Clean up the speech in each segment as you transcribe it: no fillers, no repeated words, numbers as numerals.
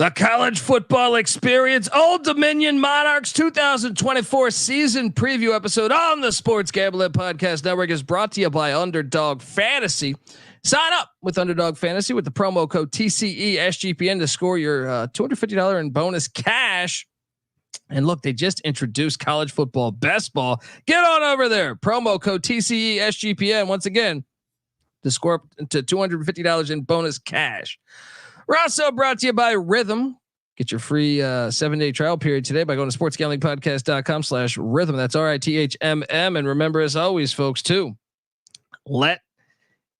The college football experience, Old Dominion Monarchs 2024 season preview episode on the Sports Gambling Podcast Network is brought to you by Underdog Fantasy. Sign up with Underdog Fantasy with the promo code TCESGPN to score your $250 in bonus cash. And look, they just introduced college football best ball. Get on over there. Promo code TCESGPN once again to score up to $250 in bonus cash. We're also brought to you by Rhythm. Get your free 7-day trial period today by going to sportsgamblingpodcast.com/rhythm. That's RITHMM. And remember, as always, folks, too, let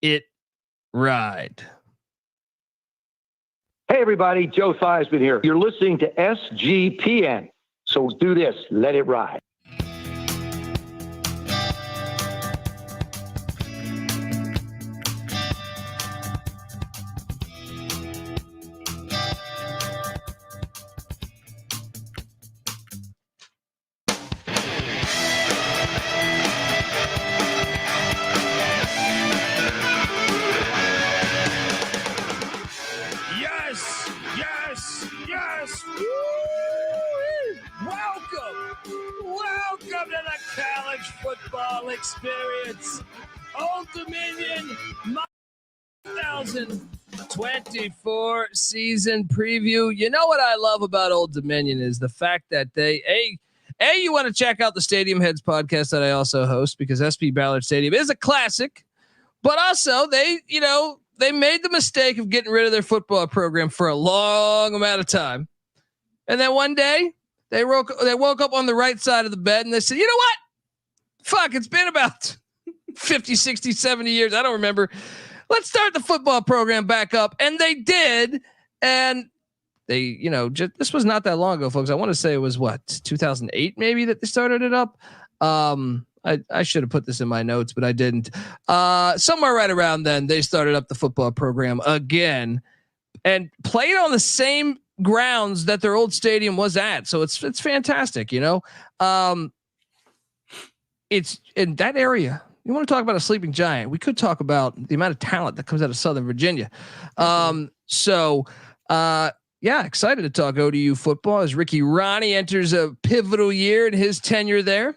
it ride. Hey, everybody. Joe Theismann here. You're listening to SGPN. So do this. Let it ride. Football experience, Old Dominion 2024 season preview. You know what I love about Old Dominion is the fact that you want to check out the Stadium Heads podcast that I also host, because SP Ballard Stadium is a classic, but also they made the mistake of getting rid of their football program for a long amount of time, and then one day they woke up on the right side of the bed and they said, you know what? Fuck, it's been about 50, 60, 70 years. I don't remember. Let's start the football program back up. And they did. And they, this was not that long ago, folks. I want to say it was 2008 maybe that they started it up. I should have put this in my notes, but I didn't. Somewhere right around then they started up the football program again and played on the same grounds that their old stadium was at. So it's fantastic, it's in that area. You want to talk about a sleeping giant? We could talk about the amount of talent that comes out of Southern Virginia. Excited to talk ODU football as Ricky Ronnie enters a pivotal year in his tenure there.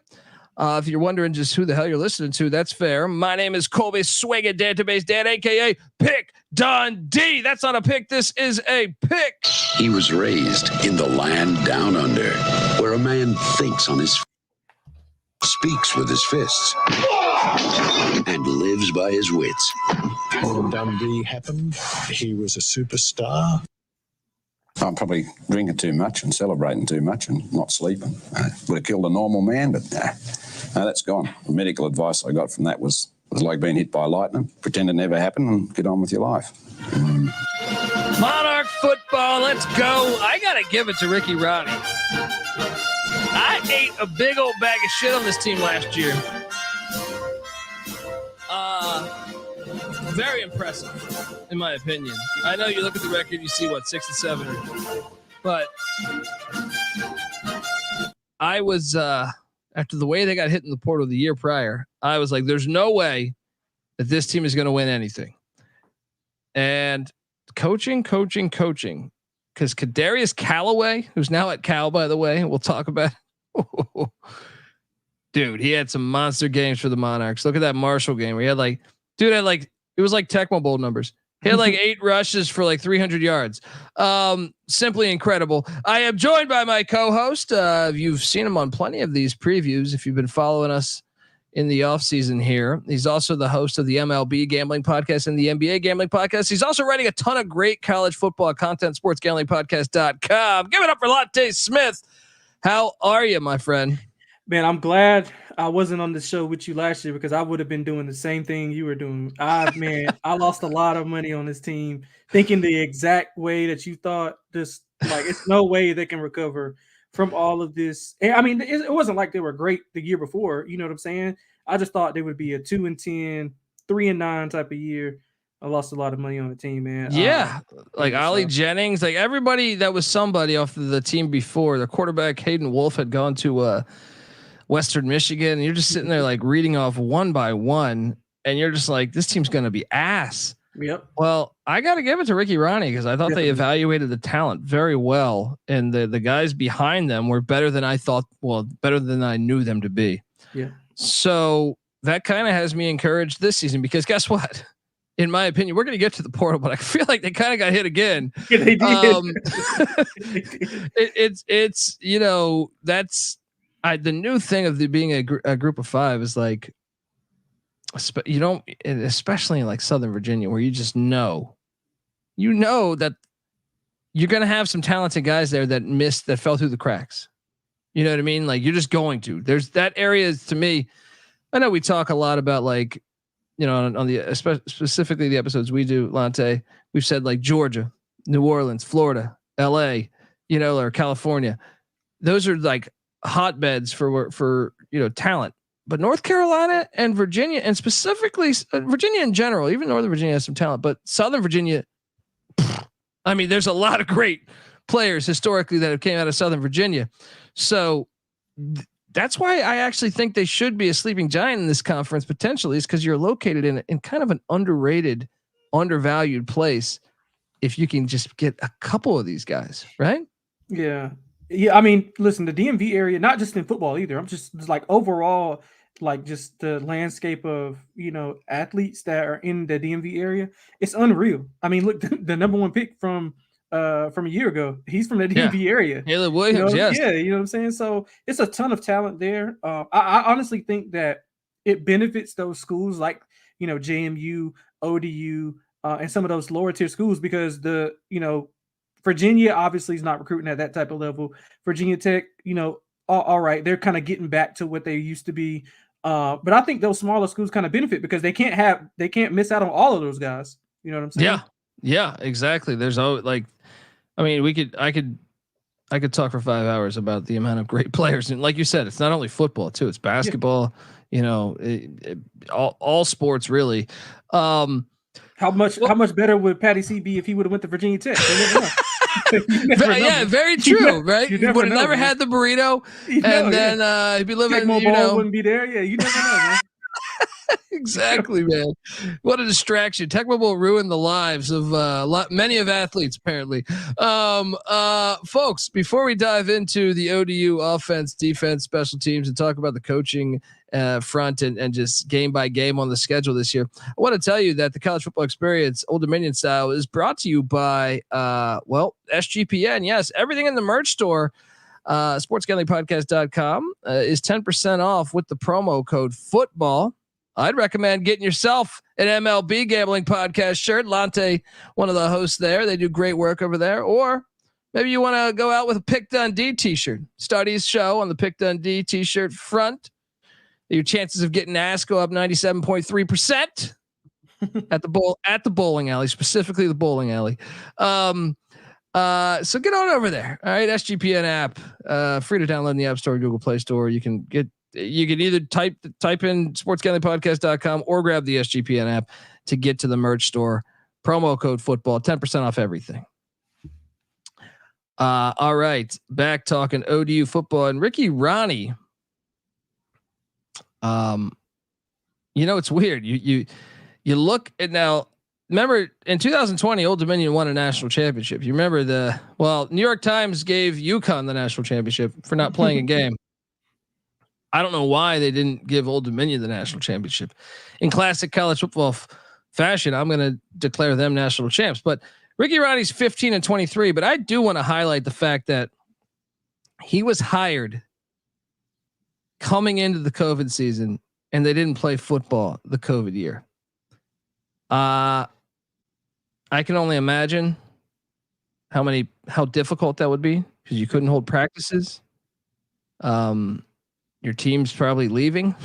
If you're wondering just who the hell you're listening to, that's fair. My name is Colby Swig at Database Dan, aka Pick Dundee. That's not a pick. This is a pick. He was raised in the land down under, where a man thinks on his speaks with his fists, and lives by his wits. When Dundee happened, he was a superstar. I'm probably drinking too much and celebrating too much and not sleeping. Would have killed a normal man, but no, that's gone. The medical advice I got from that was like being hit by lightning. Pretend it never happened and get on with your life. Monarch football, let's go. I got to give it to Ricky Ronnie. I ate a big old bag of shit on this team last year. Very impressive, in my opinion. I know you look at the record, you see 6-7, but I was after the way they got hit in the portal the year prior, I was like, "There's no way that this team is going to win anything." And coaching, because Kadarius Callaway, who's now at Cal, by the way, we'll talk about. Dude, he had some monster games for the Monarchs. Look at that Marshall game where he had it was like Tecmo Bowl numbers. He had 8 rushes for 300 yards. Simply incredible. I am joined by my co-host. You've seen him on plenty of these previews if you've been following us in the off season here. He's also the host of the MLB Gambling Podcast and the NBA Gambling Podcast. He's also writing a ton of great college football content, sportsgamblingpodcast.com. Give it up for Latte Smith. How are you, my friend? Man, I'm glad I wasn't on the show with you last year because I would have been doing the same thing you were doing. I lost a lot of money on this team thinking the exact way that you thought. It's no way they can recover from all of this. I mean, it wasn't like they were great the year before. You know what I'm saying? I just thought they would be a 2-10, 3-9 type of year. I lost a lot of money on the team, man. Yeah. Ollie Jennings, everybody that was somebody off of the team before. The quarterback Hayden Wolf had gone to Western Michigan, and you're just sitting there reading off one by one, and you're just like, this team's going to be ass. Yep. Well, I got to give it to Ricky Ronnie because I thought they evaluated the talent very well, and the guys behind them were better than I thought. Well, better than I knew them to be. Yeah. So that kind of has me encouraged this season because guess what? In my opinion, we're going to get to the portal, but I feel like they kind of got hit again. Yeah, they did. It's that's the new thing of being a group of five is like you don't, especially in like Southern Virginia, where you just know that you're going to have some talented guys there that fell through the cracks. You know what I mean? Like you're just going to. There's that area to me. I know we talk a lot about like, on the specifically the episodes we do, Lante, we've said like Georgia, New Orleans, Florida, LA, or California. Those are like hotbeds for talent. But North Carolina and Virginia, and specifically Virginia in general, even Northern Virginia has some talent, but Southern Virginia, I mean, there's a lot of great players historically that have came out of Southern Virginia. So that's why I actually think they should be a sleeping giant in this conference potentially, is because you're located in kind of an underrated, undervalued place. If you can just get a couple of these guys, right? Yeah. Yeah. I mean, listen, the DMV area, not just in football either. I'm just like overall, like just the landscape of, athletes that are in the DMV area. It's unreal. I mean, look, the number one pick from a year ago, he's from the DMV area. Caleb Williams. Yes. Yeah. You know what I'm saying? So it's a ton of talent there. I honestly think that it benefits those schools like, JMU, ODU, and some of those lower tier schools because Virginia obviously is not recruiting at that type of level. Virginia Tech, all right, they're kind of getting back to what they used to be. But I think those smaller schools kind of benefit because they can't miss out on all of those guys. You know what I'm saying? Yeah, exactly. There's I could talk for 5 hours about the amount of great players. And like you said, it's not only football too, it's basketball, all sports really. How much better would Patty C be if he would have went to Virginia Tech? Very true, right? You would have never had the burrito, then he'd be living. Wouldn't be there. Yeah, you never know, man. Exactly, man. What a distraction. Tecmo Bowl ruined the lives of many of athletes, apparently. Folks, before we dive into the ODU offense, defense, special teams, and talk about the coaching front and just game by game on the schedule this year, I want to tell you that the College Football Experience Old Dominion style is brought to you by SGPN. Yes, everything in the merch store. sportsgamblingpodcast.com is 10% off with the promo code football. I'd recommend getting yourself an MLB Gambling Podcast shirt. Lante, one of the hosts there, they do great work over there. Or maybe you want to go out with a Pick Dundee t-shirt. Studies show on the Pick Dundee t-shirt front, your chances of getting ass go up 97.3% at the bowling alley, specifically the bowling alley. So get on over there. All right, SGPN app, free to download in the App Store, Google Play Store. You can either type in sportsgamblingpodcast.com or grab the SGPN app to get to the merch store. Promo code football, 10% off everything. All right, back talking ODU football and Ricky Ronnie. It's weird. You look at now. Remember in 2020, Old Dominion won a national championship. You remember New York Times gave UConn the national championship for not playing a game. I don't know why they didn't give Old Dominion the national championship. In classic college football fashion, I'm going to declare them national champs. But Ricky Ronnie's 15-23. But I do want to highlight the fact that he was hired coming into the COVID season, and they didn't play football the COVID year. I can only imagine how difficult that would be because you couldn't hold practices. Your team's probably leaving.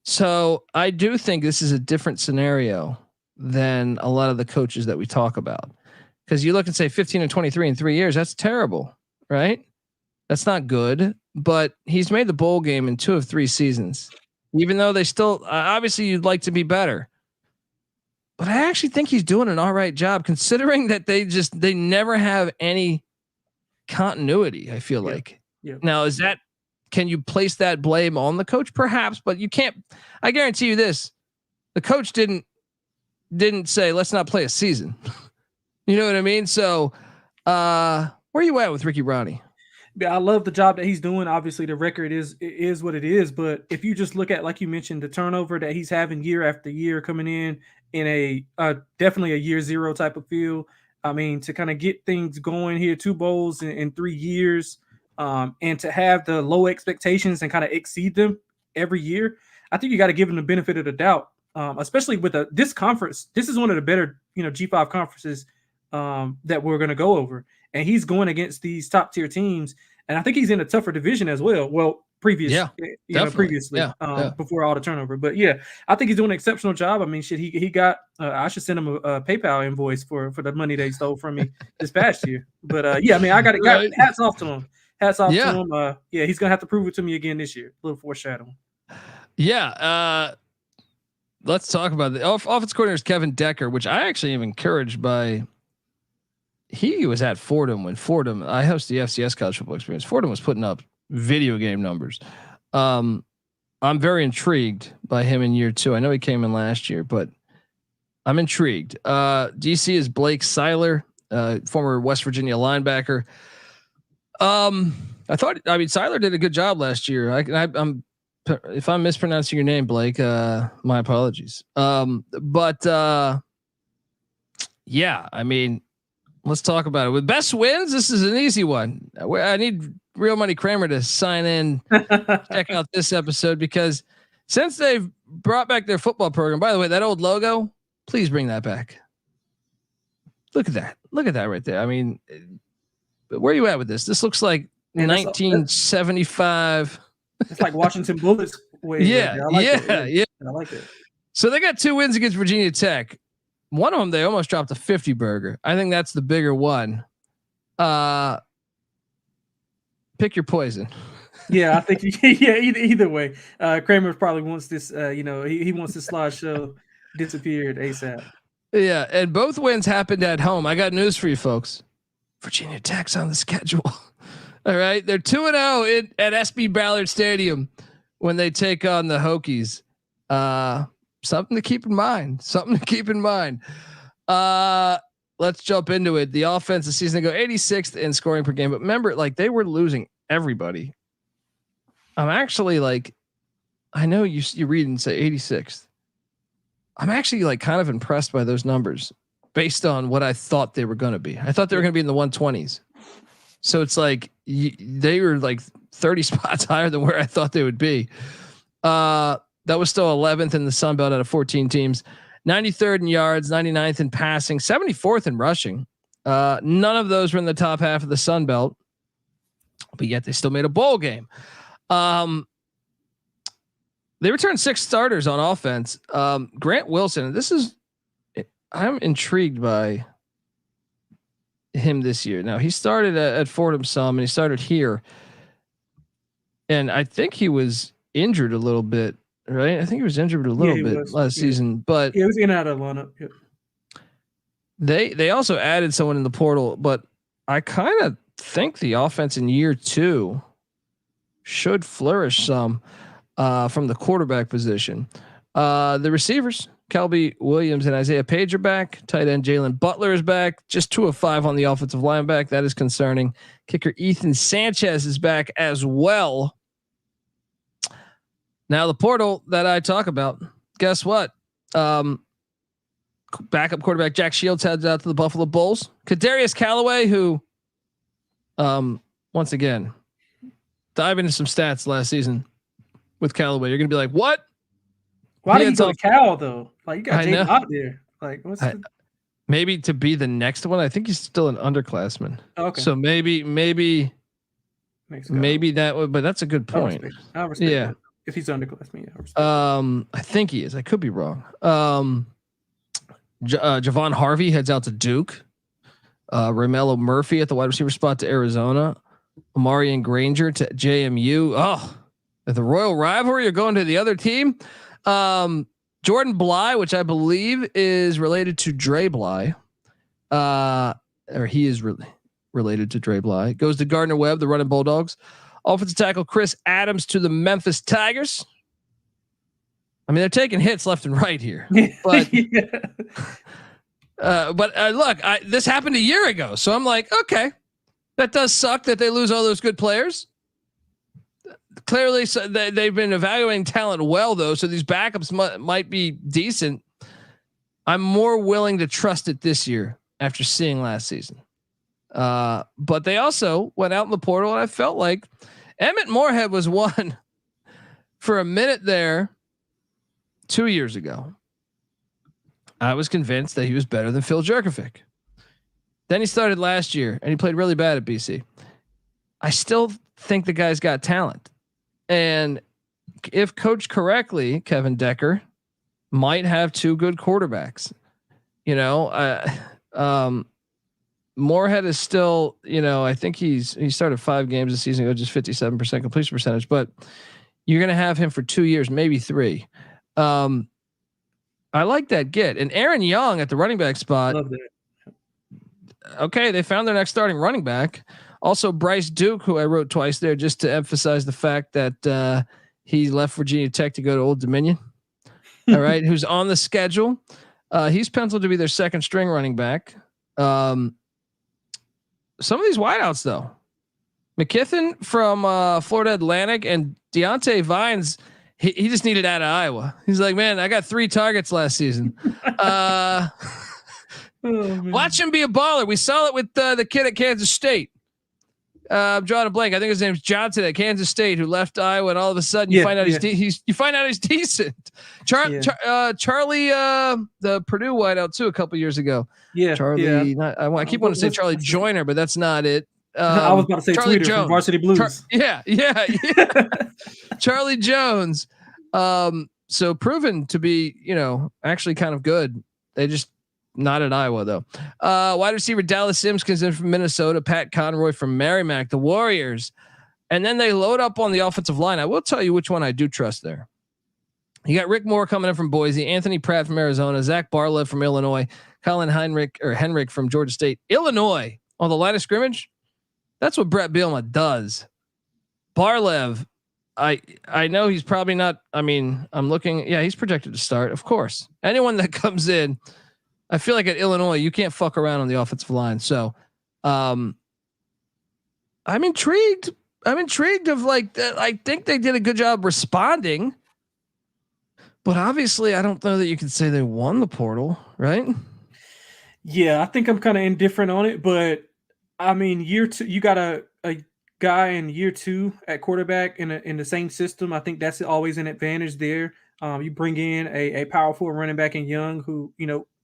So I do think this is a different scenario than a lot of the coaches that we talk about. Because you look and say 15-23 in 3 years, that's terrible, right? That's not good. But he's made the bowl game in 2 of 3 seasons, even though they still obviously you'd like to be better. But I actually think he's doing an all right job considering that they never have any continuity. I feel like now can you place that blame on the coach? Perhaps, but you can't. I guarantee you this: the coach didn't didn't say, let's not play a season. You know what I mean? So, where you at with Ricky Ronnie? Yeah, I love the job that he's doing. Obviously, the record is what it is. But if you just look at, like you mentioned, the turnover that he's having year after year coming in a definitely a year zero type of feel. I mean, to kind of get things going here, 2 bowls in 3 years, and to have the low expectations and kind of exceed them every year, I think you got to give him the benefit of the doubt. Especially with this conference, this is one of the better, G5 conferences that we're going to go over. And he's going against these top tier teams. And I think he's in a tougher division as well. Well, previously, before all the turnover. But yeah, I think he's doing an exceptional job. I mean, he got, I should send him a PayPal invoice for the money they stole from me this past year. But yeah, I mean, I got hats off to him. Hats off to him. Yeah, he's going to have to prove it to me again this year. A little foreshadowing. Yeah. Let's talk about the offense coordinator is Kevin Decker, which I actually am encouraged by. He was at Fordham when I host the FCS college football experience. Fordham was putting up video game numbers. I'm very intrigued by him in year 2. I know he came in last year, but I'm intrigued. DC is Blake Seiler, former West Virginia linebacker. Seiler did a good job last year. I'm if I'm mispronouncing your name, Blake, my apologies. Yeah, I mean, let's talk about it. With best wins, this is an easy one. I need Real Money Kramer to sign in, check out this episode, because since they've brought back their football program, by the way, that old logo, please bring that back. Look at that. Look at that right there. I mean, where are you at with this? This looks like 1975. It's like Washington Bullets. Yeah. I like it. So they got 2 wins against Virginia Tech. One of them, they almost dropped a 50 burger. I think that's the bigger one. Pick your poison. Yeah, I think either way. Kramer probably wants this, he wants this slideshow disappeared ASAP. Yeah, and both wins happened at home. I got news for you folks. Virginia Tech's on the schedule. All right, they're 2-0 at SB Ballard Stadium when they take on the Hokies. Something to keep in mind. Let's jump into it. The offense this season, they go 86th in scoring per game, but remember, like, they were losing everybody. I'm actually like, I know you read and say 86th. I'm actually like kind of impressed by those numbers based on what I thought they were going to be. I thought they were going to be in the 120s. So it's like they were like 30 spots higher than where I thought they would be. That was still 11th in the Sun Belt out of 14 teams. 93rd in yards, 99th in passing, 74th in rushing. None of those were in the top half of the Sun Belt, but yet they still made a bowl game. They returned 6 starters on offense. Grant Wilson, I'm intrigued by him this year. Now he started at Fordham some, and he started here, and I think he was injured a little bit, right? I think he was injured a little bit last season, but he was in and out of the lineup. Yeah. They also added someone in the portal, but I kind of think the offense in year 2 should flourish some from the quarterback position. The receivers, Kelby Williams and Isaiah Page are back. Tight end Jalen Butler is back. Just 2 of 5 on the offensive line back. That is concerning. Kicker Ethan Sanchez is back as well. Now the portal that I talk about, guess what? Backup quarterback Jack Shields heads out to the Buffalo Bulls. Kadarius Callaway, who, once again, dive into some stats last season with Callaway. You're gonna be like, what? Why did he go to Cal though? Like, you got James out there. Like, maybe to be the next one? I think he's still an underclassman. Okay. So maybe that would, but that's a good point. I respect yeah. That. If he's underclassman, I think he is. I could be wrong. Javon Harvey heads out to Duke. Romello Murphy at the wide receiver spot to Arizona. Amarian Granger to JMU. Oh, the Royal Rivalry are going to the other team. Jordan Bly, which I believe is related to Dre Bly, or he is related to Dre Bly, goes to Gardner Webb, the running Bulldogs. Offensive tackle Chris Adams to the Memphis Tigers. I mean, they're taking hits left and right here, but look, this happened a year ago, so I'm like, okay, that does suck that they lose all those good players. Clearly, so they've been evaluating talent well, though, so these backups might be decent. I'm more willing to trust it this year after seeing last season. But they also went out in the portal, and I felt like Emmett Morehead was one for a minute there 2 years ago. I was convinced that he was better than Phil Jurkovic. Then he started last year, and he played really bad at BC. I still think the guy's got talent. And if coached correctly, Kevin Decker might have two good quarterbacks. Morehead is still, I think he started 5 games this season ago, just 57% completion percentage, but you're going to have him for 2 years, maybe 3. I like that get. And Aaron Young at the running back spot. Love that. Okay. They found their next starting running back. Also Bryce Duke, who I wrote twice there just to emphasize the fact that he left Virginia Tech to go to Old Dominion. All right. Who's on the schedule. He's penciled to be their second string running back. Some of these wideouts though, McKithen from Florida Atlantic and Deontay Vines. He just needed out of Iowa. He's like, man, I got 3 targets last season. Watch him be a baller. We saw it with the kid at Kansas State. I'm drawing a blank. I think his name's Johnson at Kansas State, who left Iowa, and all of a sudden you find out he's decent. Charlie, the Purdue wideout too, a couple years ago. Yeah, Charlie. I keep wanting to say Charlie Joyner, but that's not it. I was about to say Charlie Tweeter Jones from Varsity Blues. Yeah. Charlie Jones. So proven to be, actually kind of good. They just not at Iowa though. Wide receiver Dallas Sims comes in from Minnesota. Pat Conroy from Merrimack, the Warriors, and then they load up on the offensive line. I will tell you which one I do trust there. You got Rick Moore coming in from Boise, Anthony Pratt from Arizona, Zach Barlev from Illinois, Colin Henrik from Georgia State. Illinois on the line of scrimmage. That's what Brett Bielema does. Barlev, I know he's probably not. I mean, I'm looking. Yeah, he's projected to start. Of course, anyone that comes in, I feel like at Illinois, you can't fuck around on the offensive line. So, I'm intrigued. I'm intrigued of I think they did a good job responding, but obviously I don't know that you can say they won the portal, right? Yeah, I think I'm kind of indifferent on it, but I mean, year 2, you got a guy in year 2 at quarterback in the same system. I think that's always an advantage there. You bring in a powerful running back in Young, who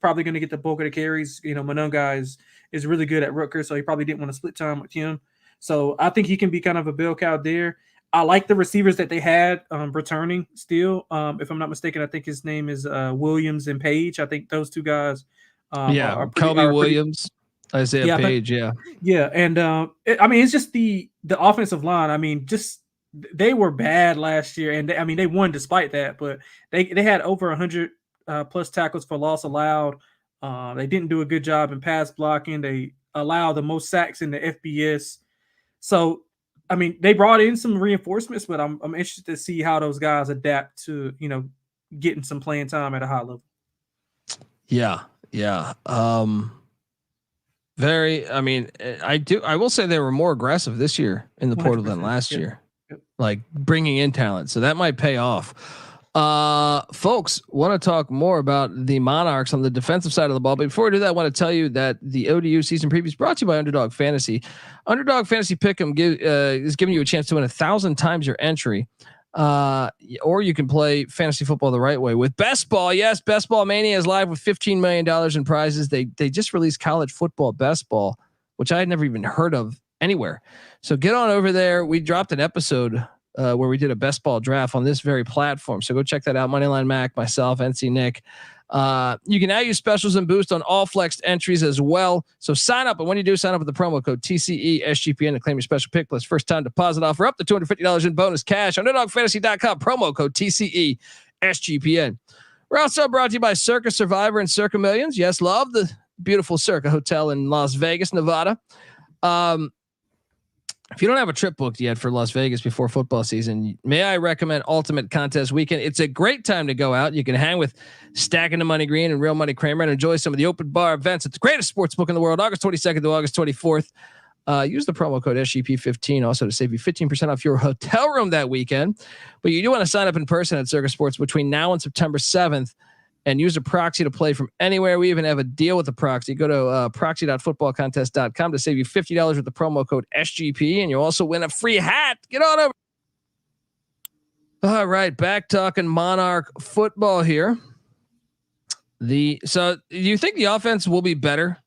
probably going to get the bulk of the carries. Mononga is really good at Rutgers, so he probably didn't want to split time with him. So I think he can be kind of a bell cow there. I like the receivers that they had returning still. If I'm not mistaken, I think his name is Williams and Page. I think those 2 guys. Kobe Williams, Isaiah Page. And it's just the offensive line. I mean, just they were bad last year, and they won despite that. But they had over 100 plus tackles for loss allowed. They didn't do a good job in pass blocking. They allow the most sacks in the FBS. So, I mean, they brought in some reinforcements, but I'm interested to see how those guys adapt to getting some playing time at a high level. Yeah. I will say they were more aggressive this year in the portal than last year, like bringing in talent. So that might pay off. Folks, want to talk more about the Monarchs on the defensive side of the ball. But before we do that, I want to tell you that the ODU season preview is brought to you by Underdog Fantasy. Underdog Fantasy Pick'em is giving you a chance to win 1,000 times your entry. Or you can play fantasy football the right way with Best Ball. Yes, Best Ball Mania is live with $15 million in prizes. They just released college football Best Ball, which I had never even heard of anywhere. So get on over there. We dropped an episode where we did a Best Ball draft on this very platform. So go check that out. Moneyline Mac, myself, NC Nick. You can now use specials and boost on all flexed entries as well. So sign up. And when you do, sign up with the promo code TCESGPN to claim your special pick plus first time deposit offer up to $250 in bonus cash. UnderdogFantasy.com, promo code TCESGPN. We're also brought to you by Circa Survivor and Circa Millions. Yes, love the beautiful Circa Hotel in Las Vegas, Nevada. If you don't have a trip booked yet for Las Vegas before football season, may I recommend Ultimate Contest Weekend? It's a great time to go out. You can hang with Stacking the Money Green and Real Money Kramer and enjoy some of the open bar events at the greatest sports book in the world, August 22nd to August 24th. Use the promo code SGP15 also to save you 15% off your hotel room that weekend. But you do want to sign up in person at Circus Sports between now and September 7th. And use a proxy to play from anywhere. We even have a deal with the proxy. Go to proxy.footballcontest.com to save you $50 with the promo code SGP, and you'll also win a free hat. Get on over. All right, back talking Monarch football here. So do you think the offense will be better?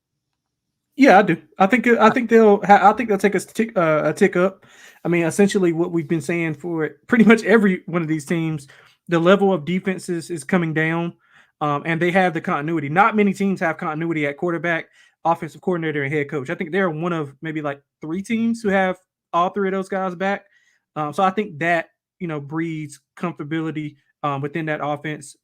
Yeah, I do. I think they'll take a tick up. I mean, essentially what we've been saying for pretty much every one of these teams, the level of defenses is coming down. And they have the continuity. Not many teams have continuity at quarterback, offensive coordinator, and head coach. I think they're one of maybe like 3 teams who have all 3 of those guys back. So I think that, breeds comfortability within that offense.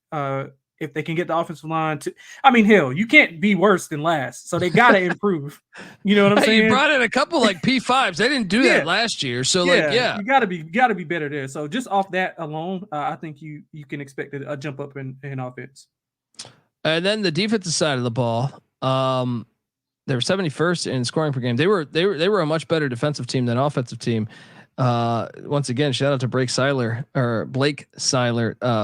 If they can get the offensive line to, hell, you can't be worse than last. So they got to improve. You know what I'm saying? You brought in a couple like P5s. They didn't do that last year. So you got to be better there. So just off that alone, I think you can expect a jump up in offense. And then the defensive side of the ball, they were 71st in scoring per game. They were a much better defensive team than offensive team. Once again, shout out to Blake Seiler,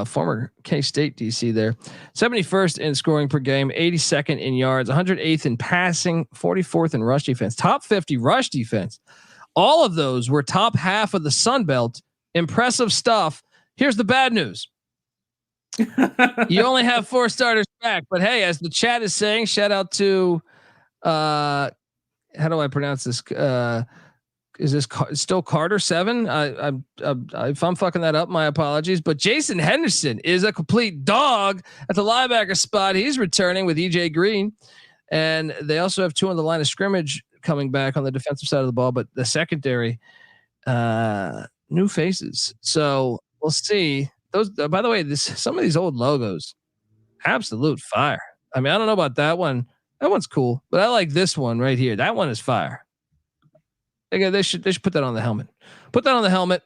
former K-State DC there. 71st in scoring per game, 82nd in yards, 108th in passing, 44th in rush defense, top 50 rush defense. All of those were top half of the Sun Belt. Impressive stuff. Here's the bad news. You only have 4 starters back, but hey, as the chat is saying, shout out to how do I pronounce this? Is this still Carter 7? If I'm fucking that up, my apologies. But Jason Henderson is a complete dog at the linebacker spot. He's returning with EJ Green, and they also have 2 on the line of scrimmage coming back on the defensive side of the ball. But the secondary, new faces. So we'll see. Those, by the way, some of these old logos, absolute fire. I don't know about that one. That one's cool, but I like this one right here. That one is fire. They should put that on the helmet. Put that on the helmet.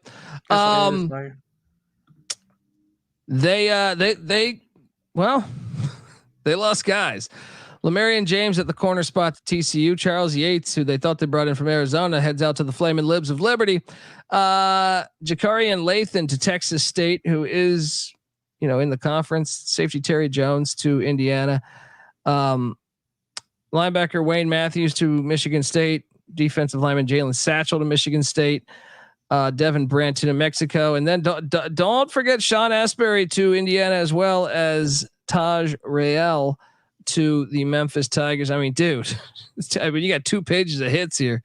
They lost guys. Lamarian James at the corner spot to TCU. Charles Yates, who they thought they brought in from Arizona, heads out to the Flaming Libs of Liberty. Jakarian Lathan to Texas State, who is, in the conference. Safety Terry Jones to Indiana. Linebacker Wayne Matthews to Michigan State. Defensive lineman Jalen Satchel to Michigan State. Devin Brandt to New Mexico. And then don't forget Sean Asbury to Indiana, as well as Taj Rael to the Memphis Tigers. Dude, you got 2 pages of hits here.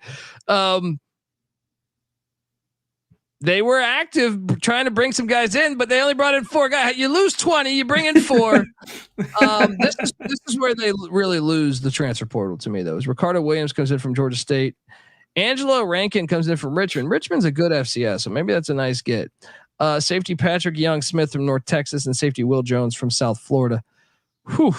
They were active trying to bring some guys in, but they only brought in 4 guys. You lose 20, you bring in 4. This is where they really lose the transfer portal to me, though. Is Ricardo Williams comes in from Georgia State. Angelo Rankin comes in from Richmond. Richmond's a good FCS, so maybe that's a nice get. Safety Patrick Young Smith from North Texas, and safety Will Jones from South Florida. Whew.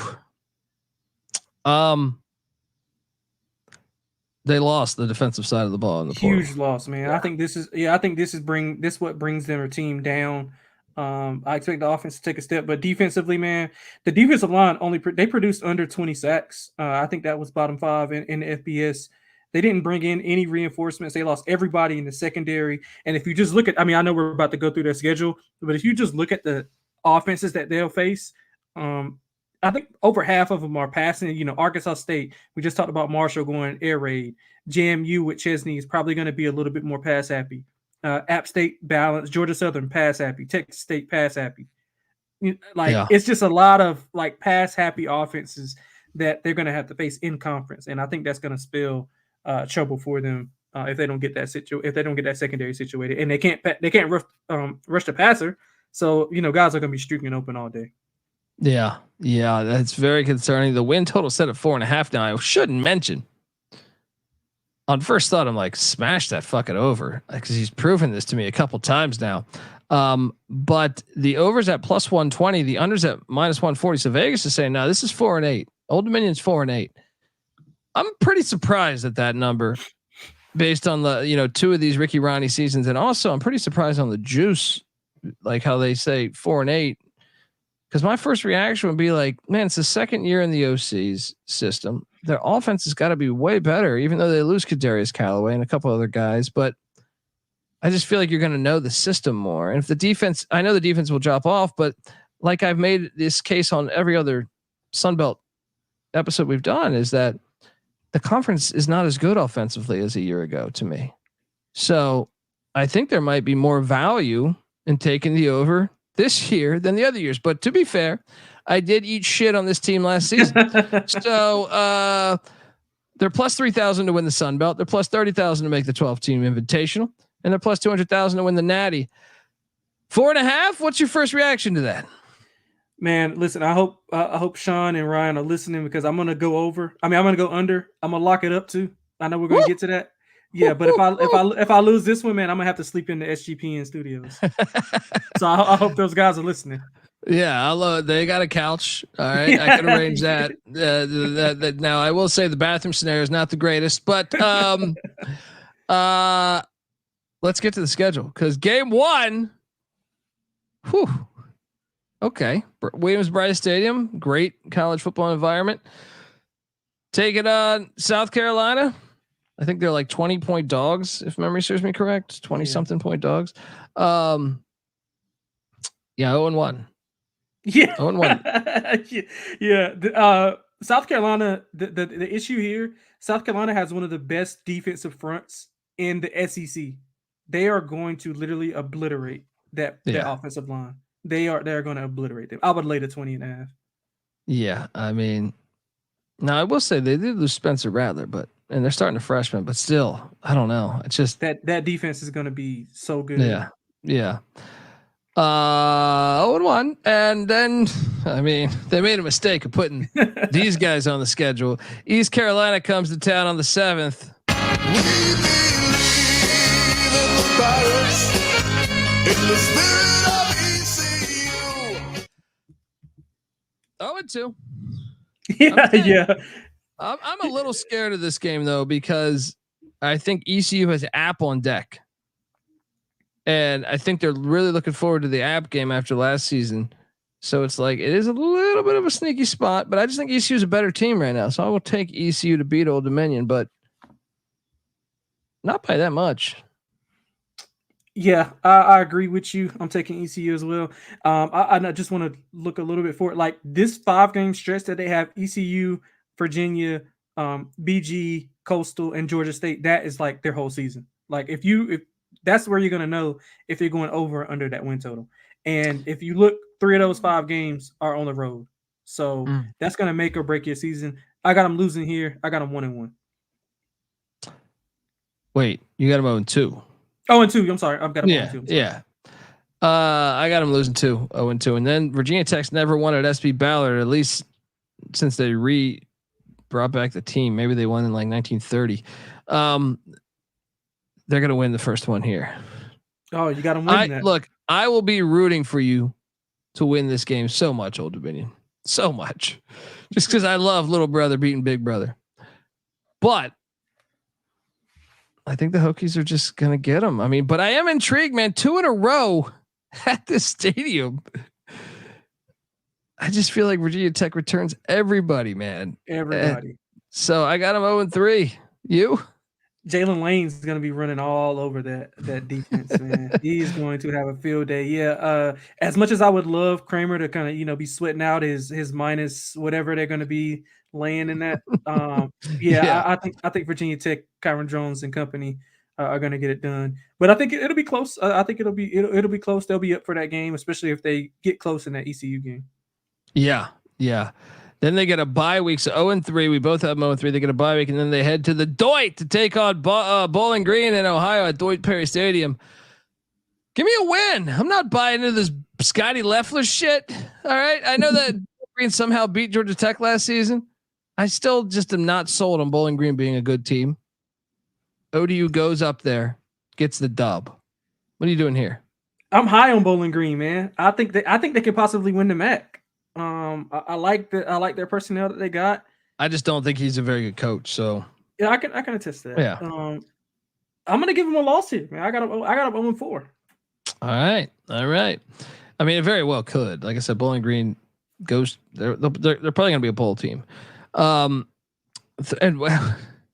They lost the defensive side of the ball in the portal. Huge loss, man. Yeah. I think this is what brings their team down. I expect the offense to take a step, but defensively, man, the defensive line they produced under 20 sacks. I think that was bottom 5 in the FBS. They didn't bring in any reinforcements. They lost everybody in the secondary. And if you just look at, I know we're about to go through their schedule, but if you just look at the offenses that they'll face, I think over half of them are passing. Arkansas State, we just talked about Marshall going air raid. JMU with Chesney is probably going to be a little bit more pass happy. App State balance, Georgia Southern pass happy, Texas State pass happy. It's just a lot of pass happy offenses that they're going to have to face in conference, and I think that's going to spell trouble for them if they don't get that secondary situated, and they can't rush the passer. So guys are going to be streaking open all day. Yeah, that's very concerning. The win total set at 4.5 now. I shouldn't mention. On first thought, I'm like, smash that fucking over, because he's proven this to me a couple times now. But the overs at plus 120, the unders at minus 140. So Vegas is saying, no, this is 4-8. Old Dominion's 4-8. I'm pretty surprised at that number, based on the, 2 of these Ricky Ronnie seasons. And also I'm pretty surprised on the juice, like how they say 4-8. Cause my first reaction would be like, man, it's the second year in the OC's system. Their offense has got to be way better, even though they lose Kadarius Callaway and a couple other guys, but I just feel like you're going to know the system more. And if the defense, I know the defense will drop off, but like I've made this case on every other Sunbelt episode we've done, is that the conference is not as good offensively as a year ago to me. So I think there might be more value in taking the over this year than the other years. But to be fair, I did eat shit on this team last season. So they're plus 3,000 to win the Sun Belt. They're plus 30,000 to make the 12-team Invitational, and they're plus 200,000 to win the Natty. 4.5. What's your first reaction to that? Man, listen, I hope Sean and Ryan are listening, because I'm gonna go over. I'm gonna go under. I'm gonna lock it up too. I know we're gonna get to that. Yeah, but if I lose this one, man, I'm gonna have to sleep in the SGPN studios. So I hope those guys are listening. Yeah, they got a couch. All right, I can arrange that. Now I will say the bathroom scenario is not the greatest, but let's get to the schedule, because game 1. Whew. Okay, Williams-Brice Stadium, great college football environment. Take it on South Carolina. I think they're like 20-point dogs, if memory serves me correct. 20-something point dogs. Yeah, 0-1. Yeah, 0-1. yeah. South Carolina. The issue here, South Carolina has one of the best defensive fronts in the SEC. They are going to literally obliterate that offensive line. They're going to obliterate them. I would lay the 20.5. Yeah, I mean, now I will say they did lose Spencer Rattler, and they're starting a freshman, but still, I don't know. It's just that defense is going to be so good. Yeah. 0-1, and then I mean they made a mistake of putting these guys on the schedule. East Carolina comes to town on the 7th. 0-2. Yeah. I'm a little scared of this game though, because I think ECU has App on deck, and I think they're really looking forward to the App game after last season. So it's like it is a little bit of a sneaky spot, but I just think ECU is a better team right now. So I will take ECU to beat Old Dominion, but not by that much. Yeah, I agree with you. I'm taking ECU as well. I just want to look a little bit forward. Like this 5-game stretch that they have: ECU, Virginia, BG, Coastal, and Georgia State. That is like their whole season. Like if that's where you're gonna know if they're going over or under that win total. And if you look, 3 of those 5 games are on the road, so that's gonna make or break your season. I got them losing here. I got them 1-1. Wait, you got them 0-2. 0-2. I'm sorry. I've got them 0-2. Yeah. I got them losing 0-2, and then Virginia Tech's never won at SB Ballard, at least since they brought back the team. Maybe they won in like 1930. They're gonna win the first one here. Oh, you got them winning that. Look, I will be rooting for you to win this game so much, Old Dominion, so much, just because I love little brother beating big brother. But I think the Hokies are just gonna get them. I mean, but I am intrigued, man. 2 in a row at this stadium. I just feel like Virginia Tech returns everybody, man. Everybody. So I got them 0-3. You? Jalen Lane's going to be running all over that defense, man. He's going to have a field day. Yeah. As much as I would love Kramer to kind of, be sweating out his minus whatever they're going to be laying in that. I think Virginia Tech, Kyron Jones and company are going to get it done. But I think it'll be close. I think it'll be close. They'll be up for that game, especially if they get close in that ECU game. Yeah. Then they get a bye week. So 0-3. We both have 0-3. They get a bye week, and then they head to the Doit to take on Bowling Green in Ohio at Doit Perry Stadium. Give me a win. I'm not buying into this Scotty Leffler shit. All right. I know that Green somehow beat Georgia Tech last season. I still just am not sold on Bowling Green being a good team. ODU goes up there, gets the dub. What are you doing here? I'm high on Bowling Green, man. I think they can possibly win the MAC. I like their personnel that they got. I just don't think he's a very good coach. So yeah, I can attest to that. Yeah. I'm gonna give him a loss here, man. I got him 0-4. All right. I mean, it very well could. Like I said, Bowling Green goes. They're probably going to be a bowl team. And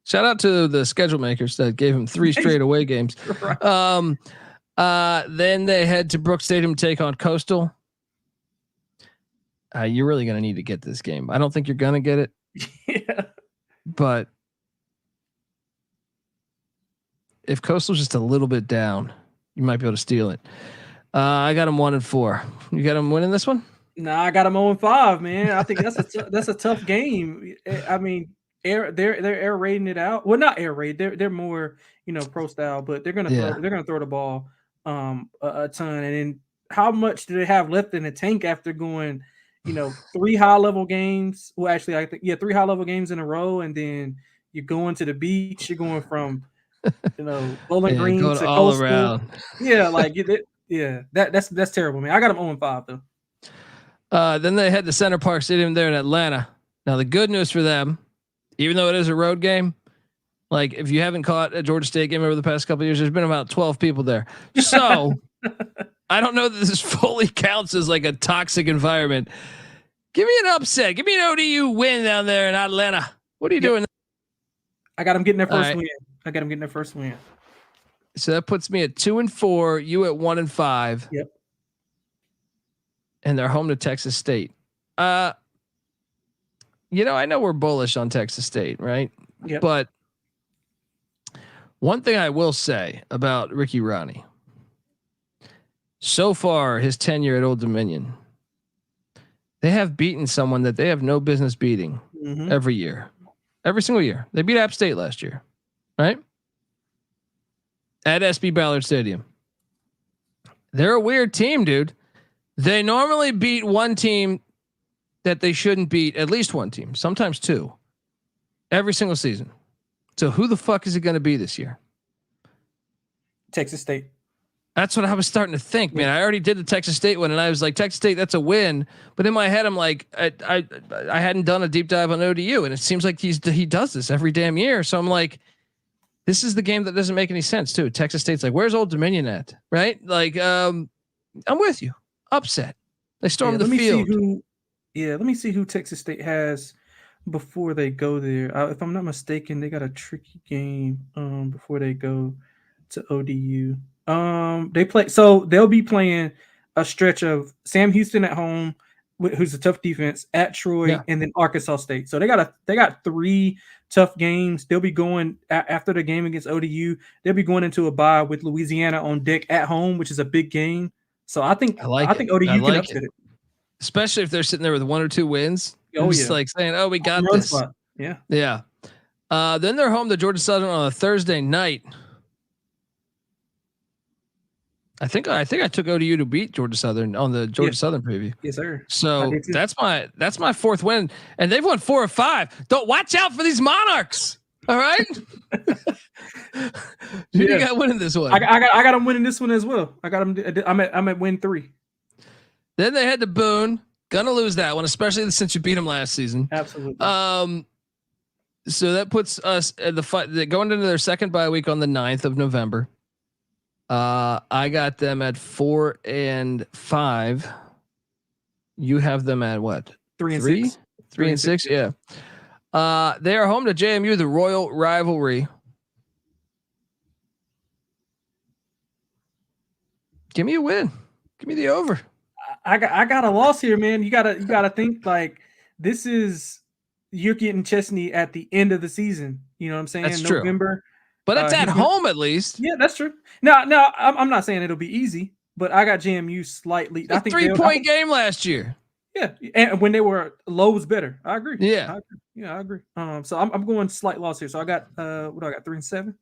shout out to the schedule makers that gave him 3 straight away games. Right. Then they head to Brooks Stadium to take on Coastal. You're really going to need to get this game. I don't think you're going to get it. Yeah. But if Coastal's just a little bit down, you might be able to steal it. I got him 1-4. You got him winning this one? Nah, I got him 0-5, man. I think that's a tough game. I mean, they're air raiding it out. Well, not air raid. They're more pro style, but they're gonna throw the ball a ton. And then how much do they have left in the tank after going 3 high level games? Well, actually, I think 3 high level games in a row, and then you're going to the beach. You're going from Bowling Green to all Coastal. Around. Yeah, like that's terrible, man. I got them 0-5 though. Then they head to Center Park Stadium there in Atlanta. Now the good news for them, even though it is a road game, like if you haven't caught a Georgia State game over the past couple of years, there's been about 12 people there. So I don't know that this fully counts as like a toxic environment. Give me an upset. Give me an ODU win down there in Atlanta. What are you doing? I got them getting their first win. I got them getting their first win. So that puts me at 2-4. You at 1-5. Yep. And they're home to Texas State. I know we're bullish on Texas State, right? Yep. But one thing I will say about Ricky Ronnie, so far his tenure at Old Dominion, they have beaten someone that they have no business beating every year, every single year. They beat App State last year, right? At SB Ballard Stadium. They're a weird team, dude. They normally beat one team that they shouldn't beat, at least one team, sometimes 2, every single season. So who the fuck is it going to be this year? Texas State. That's what I was starting to think, man. I already did the Texas State one, and I was like, Texas State, that's a win. But in my head, I'm like, I hadn't done a deep dive on ODU, and it seems like he does this every damn year. So I'm like, this is the game that doesn't make any sense too. Texas State's like, where's Old Dominion at? Right? Like, I'm with you. Upset. They stormed the field. Let me see who Texas State has before they go there. If I'm not mistaken, they got a tricky game before they go to ODU. They'll be playing a stretch of Sam Houston at home, who's a tough defense, at Troy, and then Arkansas State. So they got 3 tough games. They'll be going after the game against ODU. They'll be going into a bye with Louisiana on deck at home, which is a big game. So I think ODU can upset it. Especially if they're sitting there with 1 or 2 wins. Just like saying, "Oh, we got this." Spot. Yeah. Then they're home to Georgia Southern on a Thursday night. I think I took ODU to beat Georgia Southern on the Georgia Southern preview. Yes, sir. So that's my 4th win, and they've won 4 or 5. Don't watch out for these Monarchs. All right. You got winning this one. I got them winning this one as well. I got them. I'm at win 3. Then they head to Boone. Gonna lose that one, especially since you beat them last season. Absolutely. So that puts us at the fight. They're going into their second bye week on the 9th of November. I got them at 4-5. You have them at what? 3 and 6. 3 and 6. Yeah. They are home to JMU, the Royal Rivalry. Give me a win. Give me the over. I got a loss here, man. You gotta think like this is you're getting Chesney at the end of the season. You know what I'm saying? That's November. True. But it's at home at least. Yeah, that's true. No, I'm not saying it'll be easy, but I got JMU slightly. I think 3-point game last year. Yeah, and when they were low was better. I agree. Yeah, I agree. So I'm going slight loss here. So I got what do I got? 3 and 7.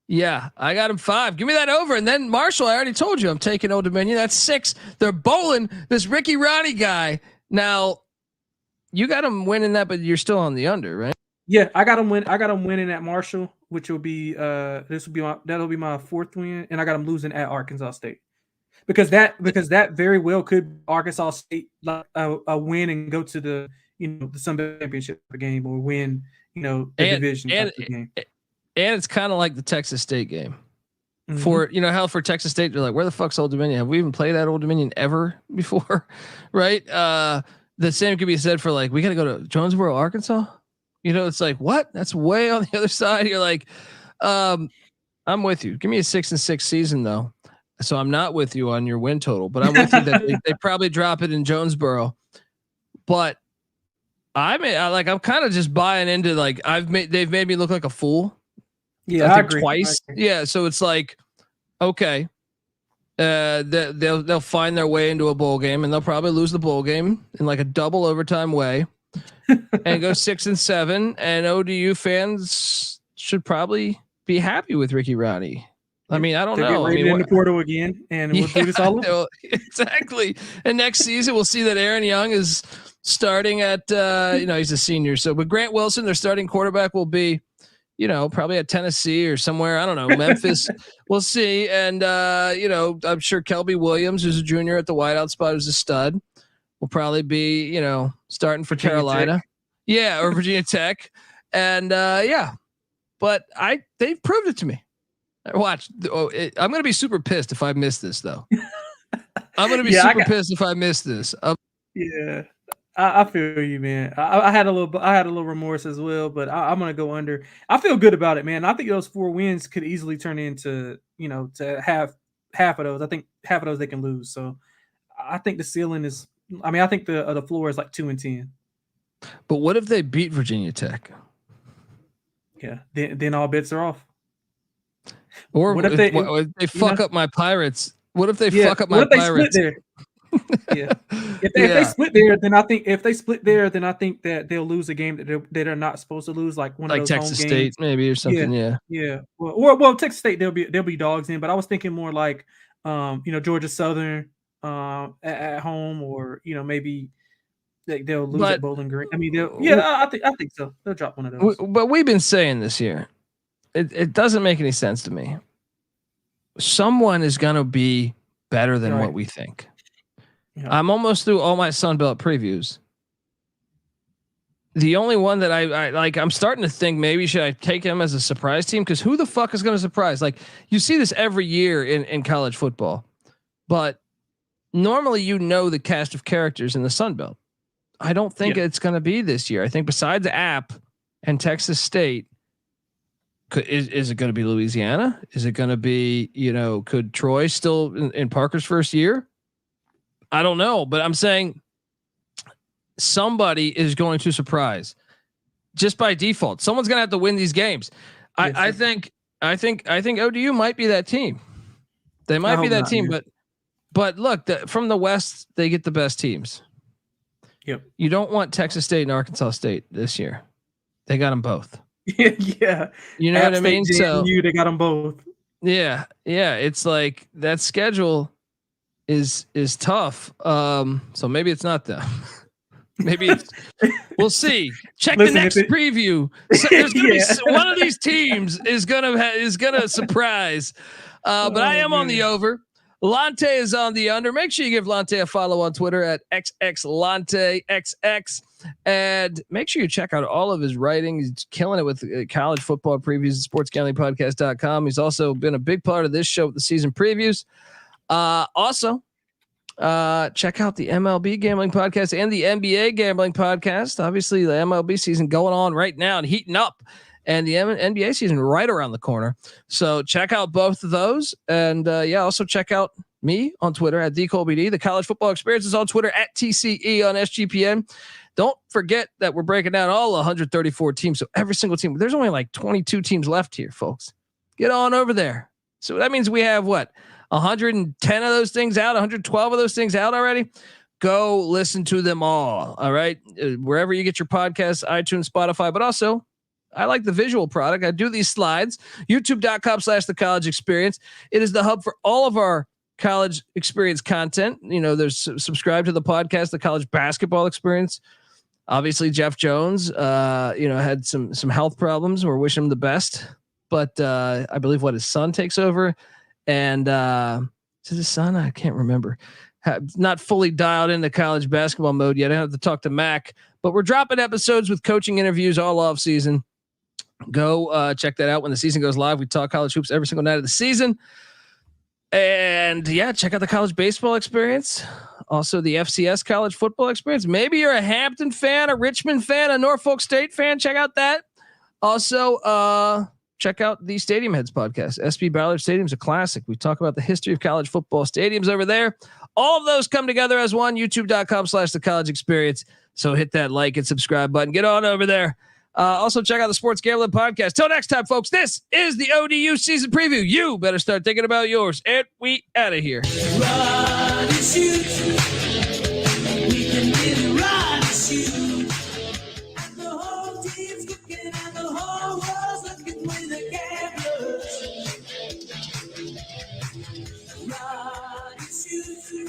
Yeah, I got him 5. Give me that over. And then Marshall, I already told you I'm taking Old Dominion. That's 6. They're bowling this Ricky Ronnie guy. Now, you got him winning that, but you're still on the under, right? Yeah, I got him winning at Marshall, which will be that'll be my 4th win, and I got him losing at Arkansas State. Because that very well could Arkansas State a win and go to the the Sun Belt championship game or win the division game. And it's kind of like the Texas State game. For how for Texas State, they're like, where the fuck's Old Dominion? Have we even played at Old Dominion ever before? Right? The same could be said for like, we got to go to Jonesboro, Arkansas. It's like, what? That's way on the other side. You're like, I'm with you. Give me a 6-6 season though. So I'm not with you on your win total, but I'm with you that they probably drop it in Jonesboro. But I'm kind of just buying into like they've made me look like a fool. Yeah, I agree. Twice. Yeah. So it's like, okay. They'll find their way into a bowl game and they'll probably lose the bowl game in like a double overtime way and go 6-7. And ODU fans should probably be happy with Ricky Rowdy. I mean, I don't know. In the portal again, and we'll do this all over. Exactly. And next season, we'll see that Aaron Young is starting at, he's a senior. So, but Grant Wilson, their starting quarterback, will be, probably at Tennessee or somewhere. I don't know. Memphis. We'll see. And, I'm sure Kelby Williams, who's a junior at the wideout spot, who's a stud, will probably be, starting for Virginia Carolina. Tech. Yeah. Or Virginia Tech. And, but they've proved it to me. Watch. I'm going to be super pissed if I miss this though. I'm going to be super pissed if I miss this. Yeah. I feel you, man. I had a little remorse as well, but I'm gonna go under. I feel good about it, man. I think those 4 wins could easily turn into, to have half of those. I think half of those they can lose. So I think the ceiling is. I mean, I think the floor is like 2-10. But what if they beat Virginia Tech? Yeah, then all bets are off. Or what if they fuck up my Pirates? What if they fuck up my Pirates? Split there? Yeah. If they split there, then I think that they'll lose a game that they're not supposed to lose, like one of those Texas home State games. maybe or something. Yeah. Well, Texas State they'll be dogs in, but I was thinking more like Georgia Southern at home, or maybe they'll lose at Bowling Green. I mean, I think so. They'll drop one of those. But we've been saying this year, it doesn't make any sense to me. Someone is going to be better than what we think. Yeah. I'm almost through all my Sunbelt previews. The only one that I like, I'm starting to think maybe should I take him as a surprise team? Because who the fuck is going to surprise? Like, you see this every year in college football, but normally the cast of characters in the Sunbelt. I don't think it's going to be this year. I think besides App and Texas State, is it going to be Louisiana? Is it going to be, could Troy still in Parker's first year? I don't know, but I'm saying somebody is going to surprise just by default. Someone's going to have to win these games. I think ODU might be that team. They might be that team, but look, from the West, they get the best teams. Yep. You don't want Texas State and Arkansas State this year. They got them both. Yeah. You know what I mean? So they got them both. Yeah. It's like that schedule is tough. So maybe it's not them. Maybe it's, we'll see. Check the next preview. So there's gonna be one of these teams is gonna surprise. But I am on the over. Lante is on the under. Make sure you give Lante a follow on Twitter at xxlanteXX. And make sure you check out all of his writing. He's killing it with college football previews at sportsgamblingpodcast.com. He's also been a big part of this show with the season previews. Also, check out the MLB gambling podcast and the NBA gambling podcast. Obviously, the MLB season going on right now and heating up, and the NBA season right around the corner. So check out both of those. And also check out me on Twitter at DColBD. The College Football Experience is on Twitter at TCE on SGPN. Don't forget that we're breaking down all 134 teams. So every single team, there's only like 22 teams left here, folks. Get on over there. So that means we have 110 of those things out, 112 of those things out already. Go listen to them all. All right. Wherever you get your podcasts, iTunes, Spotify, but also I like the visual product. I do these slides, youtube.com/the college experience. It is the hub for all of our college experience content. There's subscribe to the podcast, the college basketball experience. Obviously Jeff Jones, had some health problems. We're wishing him the best, but I believe his son takes over. And is it his son? I can't remember. Not fully dialed into college basketball mode yet. I have to talk to Mac, but we're dropping episodes with coaching interviews all off season. Go check that out when the season goes live. We talk college hoops every single night of the season. And yeah, check out the college baseball experience. Also the FCS college football experience. Maybe you're a Hampton fan, a Richmond fan, a Norfolk State fan. Check out that. Also, check out the Stadium Heads podcast. SB Ballard Stadium's a classic. We talk about the history of college football stadiums over there. All of those come together as one. YouTube.com/The College Experience. So hit that like and subscribe button. Get on over there. Also check out the Sports Gambling Podcast. Till next time, folks, this is the ODU season preview. You better start thinking about yours. And we out of here. Run and shoot. We can really run and shoot. And the whole team's looking and the whole world's looking with the cameras. Run and shoot.